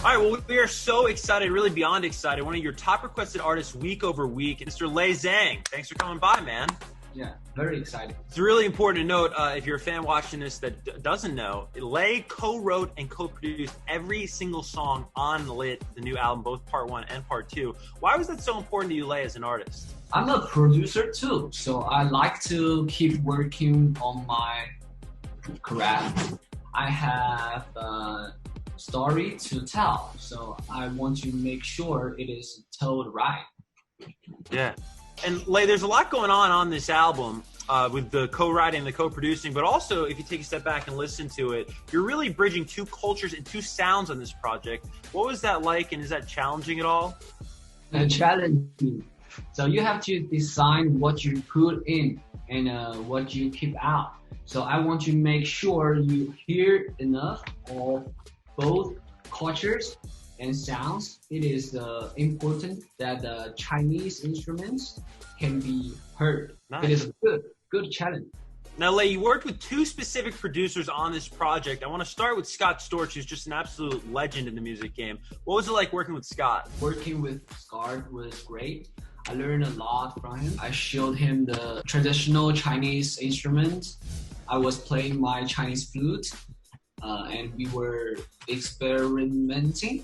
All right, well, we are so excited, really beyond excited. One of your top requested artists week over week, Mr. Lay Zhang. Thanks for coming by, man. Yeah, very excited. It's really important to note, if you're a fan watching this that doesn't know, Lay co-wrote and co-produced every single song on Lit, the new album, both part 1 and part 2. Why was that so important to you, Lay, as an artist? I'm a producer too, so I like to keep working on my craft. I have a story to tell, so I want to make sure it is told right. Yeah. And Lay, there's a lot going on this album with the co-writing and the co-producing, but also if you take a step back and listen to it, you're really bridging two cultures and two sounds on this project. What was that like, and is that challenging at all? Challenging. So you have to decide what you put in and what you keep out. So I want to make sure you hear enough of both cultures and sounds. It is important that the Chinese instruments can be heard. Nice. It is a good challenge. Now, Lay, you worked with two specific producers on this project. I want to start with Scott Storch, who's just an absolute legend in the music game. What was it like working with Scott? Working with Scott was great. I learned a lot from him. I showed him the traditional Chinese instruments. I was playing my Chinese flute, and we were experimenting.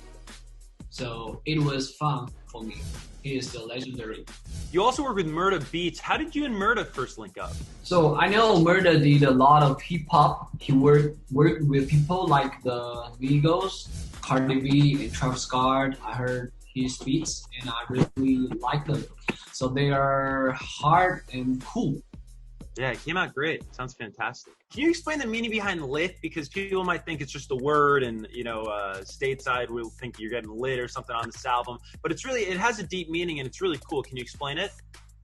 So it was fun for me. He is the legendary. You also work with Murda Beats. How did you and Murda first link up? So I know Murda did a lot of hip hop. He worked with people like the Migos, Cardi B, and Travis Scott. I heard his beats and I really like them. So they are hard and cool. Yeah, it came out great. Sounds fantastic. Can you explain the meaning behind lit? Because people might think it's just a word, and stateside will think you're getting lit or something on this album. But it has a deep meaning and it's really cool. Can you explain it?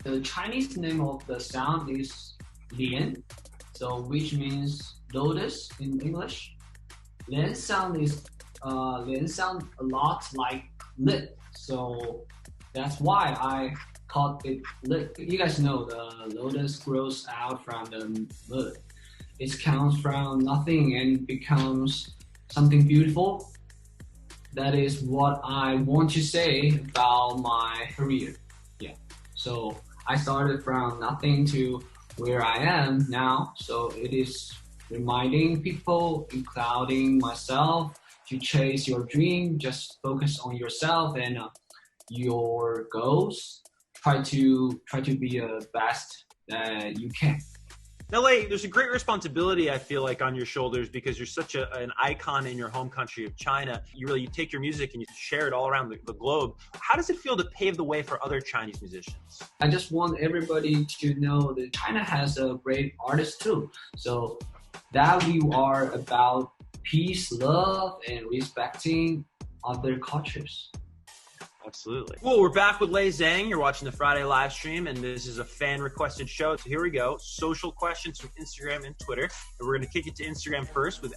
The Chinese name of the sound is Lian, so which means lotus in English. Lian sound a lot like lit, so that's why I called it lit. You guys know the lotus grows out from the mud. It comes from nothing and becomes something beautiful. That is what I want to say about my career. Yeah. So I started from nothing to where I am now. So it is reminding people, including myself, to chase your dream. Just focus on yourself and your goals. Try to be the best that you can. Now, Lay, there's a great responsibility, I feel like, on your shoulders because you're such an icon in your home country of China. You take your music and you share it all around the globe. How does it feel to pave the way for other Chinese musicians? I just want everybody to know that China has a great artist too. So that we are about peace, love, and respecting other cultures. Absolutely. Well, we're back with Lay Zhang. You're watching the Friday live stream, and this is a fan-requested show. So here we go. Social questions from Instagram and Twitter. And we're going to kick it to Instagram first with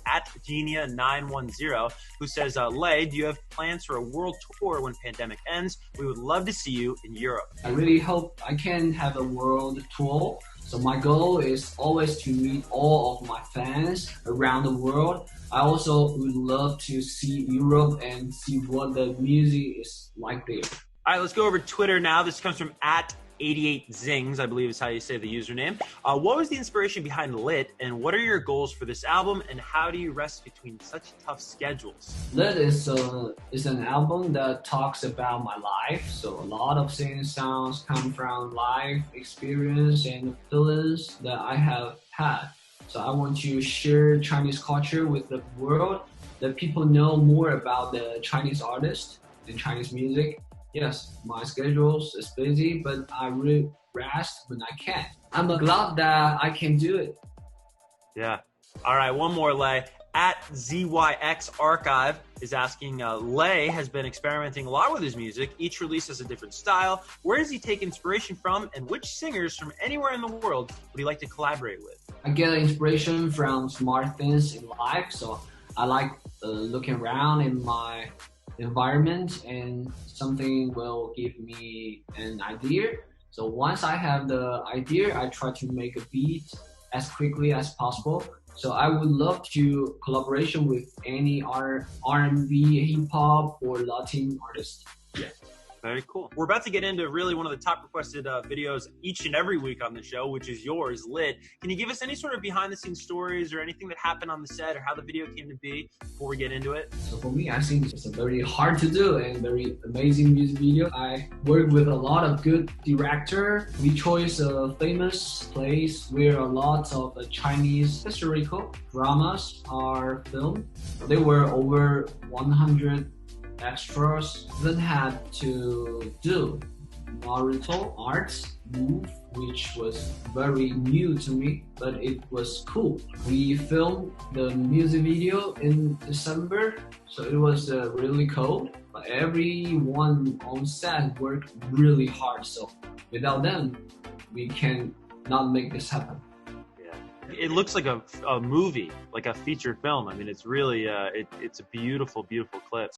@Genia910, who says, Lay, do you have plans for a world tour when pandemic ends? We would love to see you in Europe. I really hope I can have a world tour. So my goal is always to meet all of my fans around the world. I also would love to see Europe and see what the music is like there. All right, let's go over to Twitter now. This comes from @88zings, I believe is how you say the username. What was the inspiration behind Lit, and what are your goals for this album, and how do you rest between such tough schedules? Lit is an album that talks about my life. So a lot of singing sounds come from life experience and feelings that I have had. So I want to share Chinese culture with the world, let people know more about the Chinese artist and Chinese music. Yes, my schedule is busy, but I really rest when I can. I'm glad that I can do it. Yeah. All right, one more, Lay. @ZYX Archive is asking, Lay has been experimenting a lot with his music. Each release has a different style. Where does he take inspiration from, and which singers from anywhere in the world would he like to collaborate with? I get inspiration from smart things in life, so I like looking around in my environment and something will give me an idea. So once I have the idea, I try to make a beat as quickly as possible. So I would love to collaboration with any R&B, hip hop, or Latin artist. Yeah. Very cool. We're about to get into really one of the top requested videos each and every week on the show, which is yours, Lit. Can you give us any sort of behind the scenes stories or anything that happened on the set or how the video came to be before we get into it? So for me, I think it's a very hard to do and very amazing music video. I work with a lot of good director. We chose a famous place where a lot of Chinese historical dramas are filmed. There were over 100 extras. Then had to do Naruto arts move, which was very new to me, but it was cool. We filmed the music video in December, so it was really cold, but everyone on set worked really hard, so without them, we can not make this happen. It looks like a movie, like a feature film. I mean, it's really, it's a beautiful, beautiful clip.